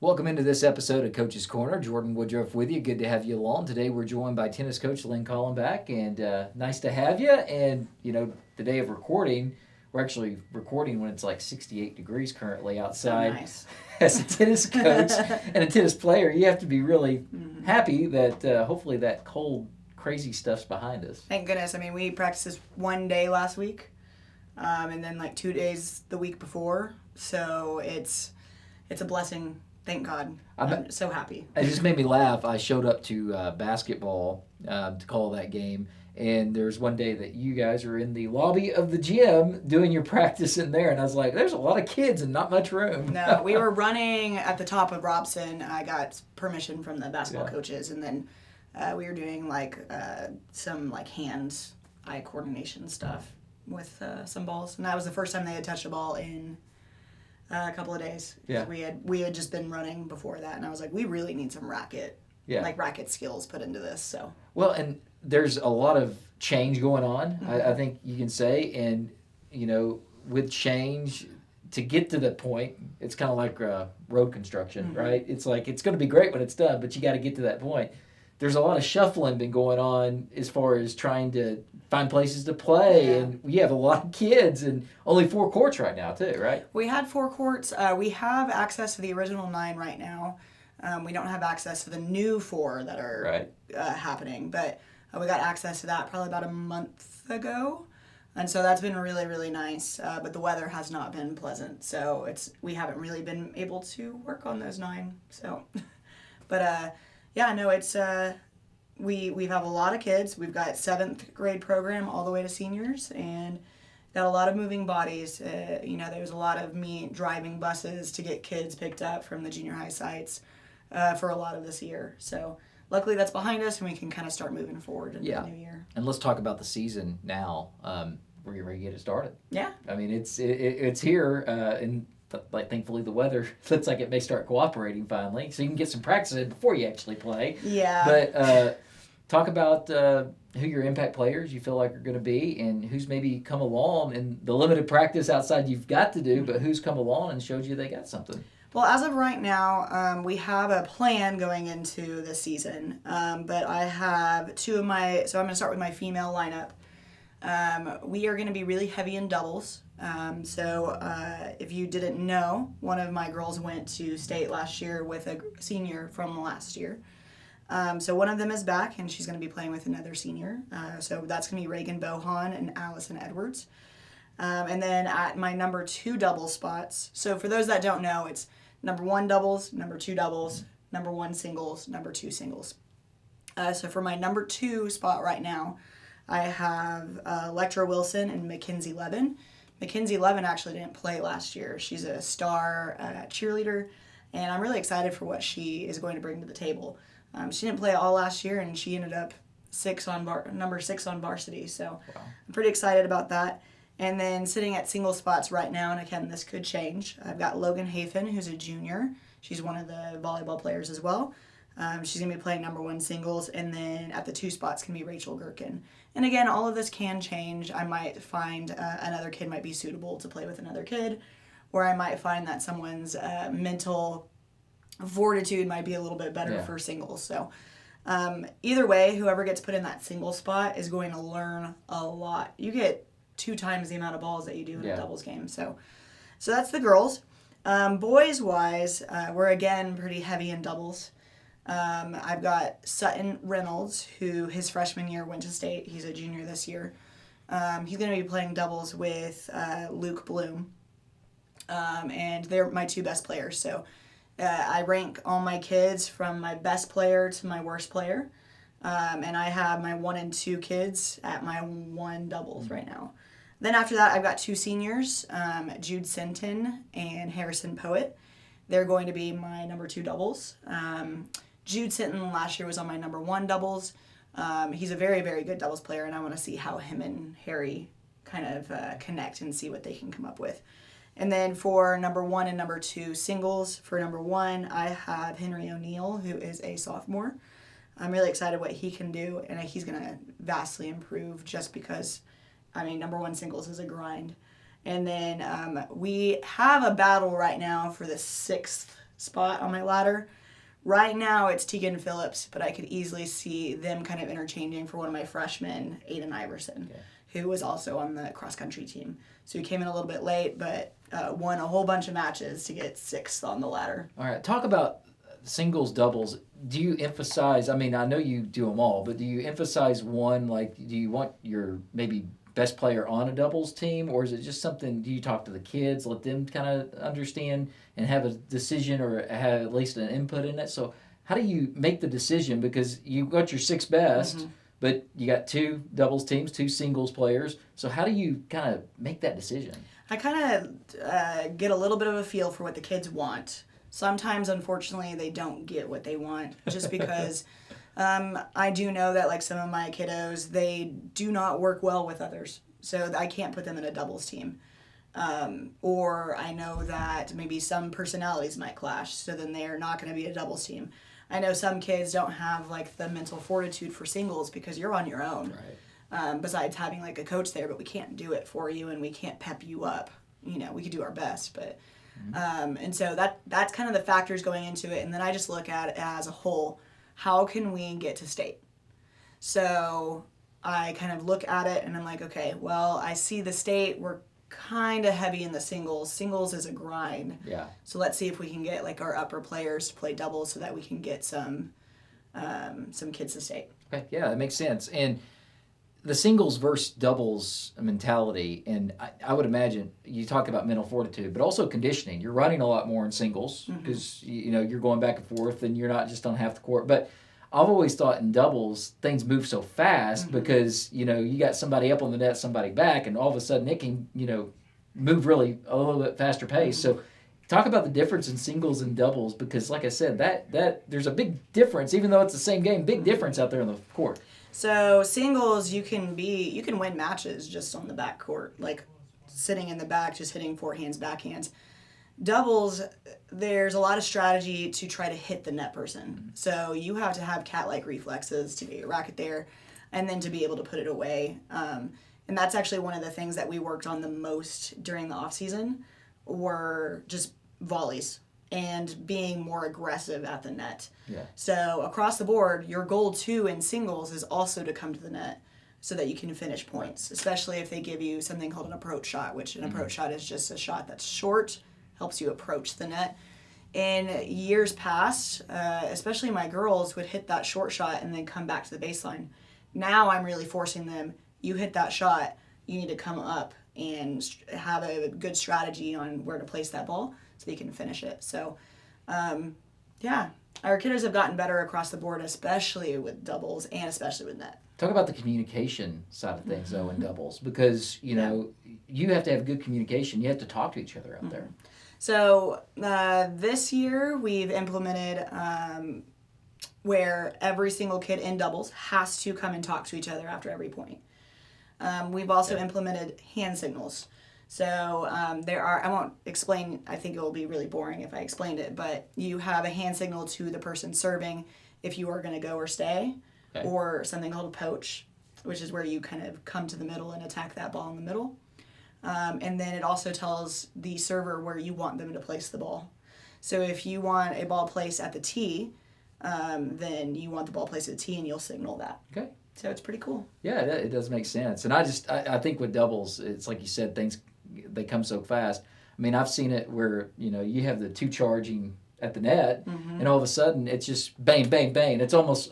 Welcome into this episode of Coach's Corner. Jordan Woodruff with you. Good to have you along. Today we're joined by tennis coach Lynn Collenbach, and nice to have you. And, the day of recording, we're actually recording when it's like 68 degrees currently outside. So nice. As a tennis coach and a tennis player, you have to be really happy that hopefully that cold, crazy stuff's behind us. Thank goodness. I mean, we practiced this one day last week, and then like 2 days the week before. So it's a blessing. Thank God. I'm so happy. It just made me laugh. I showed up to basketball to call that game, and there's one day that you guys are in the lobby of the gym doing your practice in there, and I was like, there's a lot of kids and not much room. No, we were running at the top of Robson. I got permission from the basketball coaches, and then we were doing some hand-eye coordination stuff with some balls, and that was the first time they had touched a ball in a couple of days. Yeah. We had just been running before that, and I was like, we really need some racket skills put into this. So well, and there's a lot of change going on. I think you can say, and with change, to get to that point, it's kind of like road construction, right? It's like it's going to be great when it's done, but you got to get to that point. There's a lot of shuffling been going on as far as trying to find places to play, and we have a lot of kids and only 4 courts right now too, right? We had 4 courts. We have access to the original 9 right now. We don't have access to the new 4 that are happening, but we got access to that probably about a month ago, and so that's been really, really nice. But the weather has not been pleasant, so we haven't really been able to work on those 9. So, but it's we have a lot of kids. We've got 7th grade program all the way to seniors, and got a lot of moving bodies. There's a lot of me driving buses to get kids picked up from the junior high sites for a lot of this year. So luckily that's behind us, and we can kind of start moving forward into the new year. And let's talk about the season now. We're ready to get it started. Yeah. I mean, it's here, and thankfully the weather looks like it may start cooperating finally, so you can get some practice in before you actually play. Yeah. But talk about who your impact players you feel like are going to be, and who's maybe come along in the limited practice outside you've got to do, but who's come along and showed you they got something. Well, as of right now, we have a plan going into the season, but I have 2 of my, so I'm going to start with my female lineup. We are going to be really heavy in doubles. If you didn't know, one of my girls went to state last year with a senior from last year. So one of them is back, and she's going to be playing with another senior. So that's going to be Reagan Bohan and Allison Edwards. And then at my number 2 double spots, so for those that don't know, it's number 1 doubles, number 2 doubles, number 1 singles, number 2 singles. So for my number 2 spot right now, I have Electra Wilson and Mackenzie Levin. Mackenzie Levin actually didn't play last year. She's a star cheerleader, and I'm really excited for what she is going to bring to the table. She didn't play all last year, and she ended up number 6 on varsity. So I'm pretty excited about that. And then sitting at single spots right now, and again, this could change, I've got Logan Hafen, who's a junior. She's one of the volleyball players as well. She's going to be playing number 1 singles, and then at the 2 spots can be Rachel Gherkin. And again, all of this can change. I might find another kid might be suitable to play with another kid, or I might find that someone's mental fortitude might be a little bit better for singles. So either way, whoever gets put in that single spot is going to learn a lot. You get 2 times the amount of balls that you do in a doubles game. So that's the girls. Boys-wise, we're again pretty heavy in doubles. I've got Sutton Reynolds, who his freshman year went to state. He's a junior this year. He's going to be playing doubles with Luke Bloom. And they're my 2 best players. So I rank all my kids from my best player to my worst player. And I have my 1 and 2 kids at my 1 doubles right now. Then after that, I've got 2 seniors, Jude Sinton and Harrison Poet. They're going to be my number 2 doubles. Jude Sinton last year was on my number 1 doubles. He's a very, very good doubles player, and I want to see how him and Harry kind of connect and see what they can come up with. And then for number 1 and number 2 singles, for number 1, I have Henry O'Neill, who is a sophomore. I'm really excited what he can do, and he's going to vastly improve just because, number 1 singles is a grind. And then we have a battle right now for the 6th spot on my ladder. Right now it's Tegan Phillips, but I could easily see them kind of interchanging for one of my freshmen, Aiden Iverson, who was also on the cross-country team. So he came in a little bit late, but won a whole bunch of matches to get 6th on the ladder. All right, talk about singles, doubles. Do you emphasize, I mean, I know you do them all, but do you emphasize one, like, do you want your maybe best player on a doubles team, or is it just something, do you talk to the kids, let them kind of understand and have a decision or have at least an input in it? So how do you make the decision? Because you got your 6 best, but you got 2 doubles teams, 2 singles players. So how do you kind of make that decision? I kind of get a little bit of a feel for what the kids want. Sometimes, unfortunately, they don't get what they want just because I do know that, like, some of my kiddos, they do not work well with others. So I can't put them in a doubles team. Or I know that maybe some personalities might clash, so then they're not going to be a doubles team. I know some kids don't have, like, the mental fortitude for singles because you're on your own. Right. Besides having, like, a coach there, but we can't do it for you and we can't pep you up. You know, we could do our best, but... and so that's kind of the factors going into it. And then I just look at it as a whole. How can we get to state? So I kind of look at it and I'm like, okay, well, I see the state. We're kind of heavy in the singles. Singles is a grind. Yeah. So let's see if we can get, like, our upper players to play doubles so that we can get some kids to state. Okay, yeah, that makes sense. And the singles versus doubles mentality, and I would imagine you talk about mental fortitude, but also conditioning. You're running a lot more in singles because you know you're going back and forth, and you're not just on half the court. But I've always thought in doubles things move so fast because you know you got somebody up on the net, somebody back, and all of a sudden it can move really a little bit faster pace. So talk about the difference in singles and doubles because, like I said, that there's a big difference, even though it's the same game. Big difference out there on the court. So singles, you can win matches just on the back court, like sitting in the back, just hitting forehands, backhands. Doubles, there's a lot of strategy to try to hit the net person. So you have to have cat-like reflexes to get your racket there and then to be able to put it away. And that's actually one of the things that we worked on the most during the off-season were just volleys and being more aggressive at the net. Yeah. So across the board, your goal too in singles is also to come to the net so that you can finish points, especially if they give you something called an approach shot, which an approach shot is just a shot that's short, helps you approach the net. In years past, especially my girls would hit that short shot and then come back to the baseline. Now I'm really forcing them, you hit that shot, you need to come up and have a good strategy on where to place that ball so you can finish it. So, yeah, our kiddos have gotten better across the board, especially with doubles and especially with net. Talk about the communication side of things, though, in doubles, because, you know, you have to have good communication. You have to talk to each other out there. So this year we've implemented where every single kid in doubles has to come and talk to each other after every point. We've also implemented hand signals. So there are, I won't explain, I think it will be really boring if I explained it, but you have a hand signal to the person serving if you are going to go or stay, or something called a poach, which is where you kind of come to the middle and attack that ball in the middle. And then it also tells the server where you want them to place the ball. So if you want a ball placed at the tee, then you want the ball placed at the tee and you'll signal that. Okay. So it's pretty cool. Yeah, it does make sense. And I think with doubles, it's like you said, they come so fast. I mean, I've seen it where, you know, you have the 2 charging at the net, and all of a sudden it's just bang, bang, bang. It's almost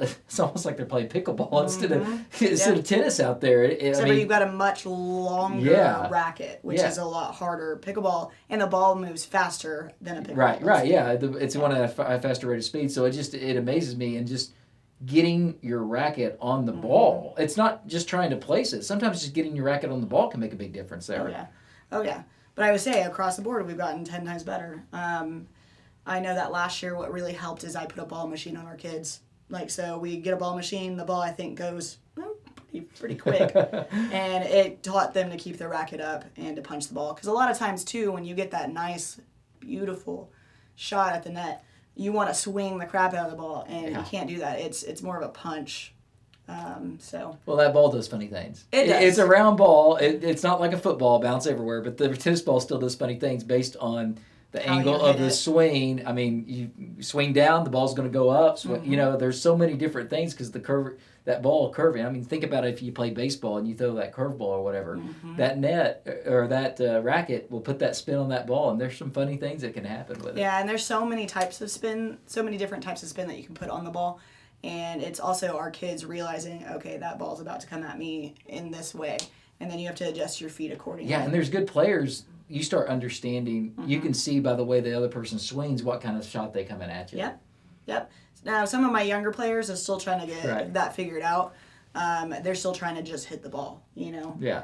like they're playing pickleball instead of tennis out there. Except for you've got a much longer racket, which is a lot harder. Pickleball, and the ball moves faster than a pickleball. Right, yeah. It's one at a faster rate of speed, so it amazes me. And just getting your racket on the ball. It's not just trying to place it. Sometimes just getting your racket on the ball can make a big difference there. Oh yeah. But I would say across the board we've gotten 10 times better. I know that last year what really helped is I put a ball machine on our kids. Like, so we get a ball machine, the ball I think goes pretty quick. And it taught them to keep their racket up and to punch the ball. Because a lot of times too, when you get that nice, beautiful shot at the net, you want to swing the crap out of the ball, and you can't do that. It's more of a punch. Well, that ball does funny things. It does. It's a round ball. It's not like a football bounce everywhere, but the tennis ball still does funny things based on the How angle you of hit the it. swing. I mean, you swing down, the ball's going to go up. Mm-hmm. You know, there's so many different things because the curve, that ball curving. I mean, think about it if you play baseball and you throw that curveball or whatever. Mm-hmm. That net or that racket will put that spin on that ball, and there's some funny things that can happen with it. Yeah, and there's so many types of spin, so many different types of spin that you can put on the ball. And it's also our kids realizing, okay, that ball's about to come at me in this way. And then you have to adjust your feet accordingly. Yeah, and there's good players. You start understanding. You can see by the way the other person swings what kind of shot they coming at you. Yep. Now, some of my younger players are still trying to get Right. that figured out. They're still trying to just hit the ball, you know. Yeah.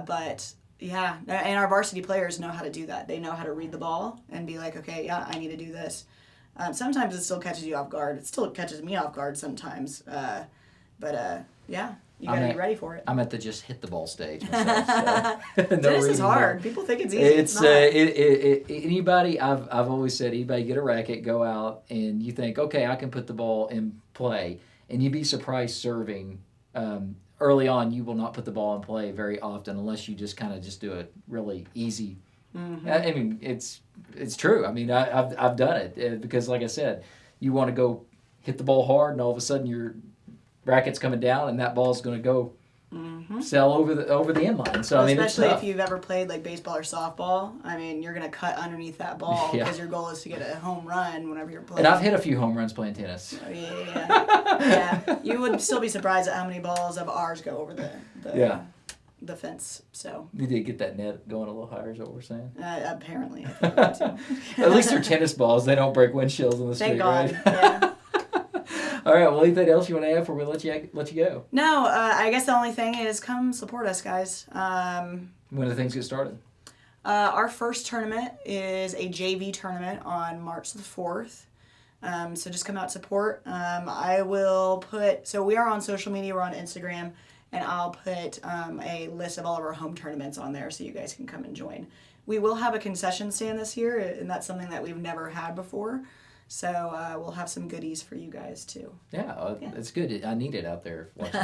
But yeah, and our varsity players know how to do that. They know how to read the ball and be like, okay, yeah, I need to do this. Sometimes it still catches you off guard. It still catches me off guard sometimes. But yeah, you got to be ready for it. I'm at the just hit the ball stage myself. So. No Tennis is reason hard. to. People think it's easy. It's not. anybody. I've always said anybody get a racket, go out, and you think, okay, I can put the ball in play, and you'd be surprised serving. Early on, you will not put the ball in play very often unless you just kind of just do a really easy. Mm-hmm. I mean, it's true. I mean, I've done it because, like I said, you want to go hit the ball hard, and all of a sudden your racket's coming down, and that ball's going to go sail over the inline. So I mean, especially it's tough. if you've ever played like baseball or softball. I mean, you're gonna cut underneath that ball because your goal is to get a home run whenever you're playing. And I've hit a few home runs playing tennis. Oh, yeah. You would still be surprised at how many balls of ours go over the fence. So You did get that net going a little higher, is what we're saying. apparently, I think we do. At least they're tennis balls; they don't break windshields in the street, Thank God. right? Yeah. All right. Well, anything else you want to add before we let you go? No, I guess the only thing is come support us, guys. When do things get started? Our first tournament is a JV tournament on March the 4th. So just come out support. I will put, so we are on social media, we're on Instagram, and I'll put a list of all of our home tournaments on there so you guys can come and join. We will have a concession stand this year, and that's something that we've never had before. So we'll have some goodies for you guys too. Yeah, it's good. I need it out there watching.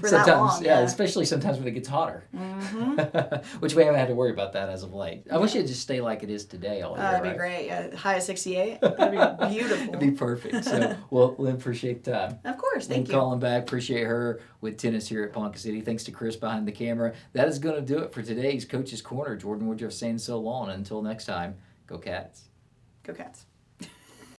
For sometimes, that long, yeah, especially sometimes when it gets hotter. Mm-hmm. Which we haven't had to worry about that as of late. I wish it'd just stay like it is today all year. That'd be great. High of 68. That'd be beautiful. It'd be perfect. So, well, Lynn, appreciate the time. Of course, thank you. Calling back, appreciate her with tennis here at Ponca City. Thanks to Chris behind the camera. That is going to do it for today's Coach's Corner. Jordan Woodruff saying so long. Until next time, go Cats. Go Cats.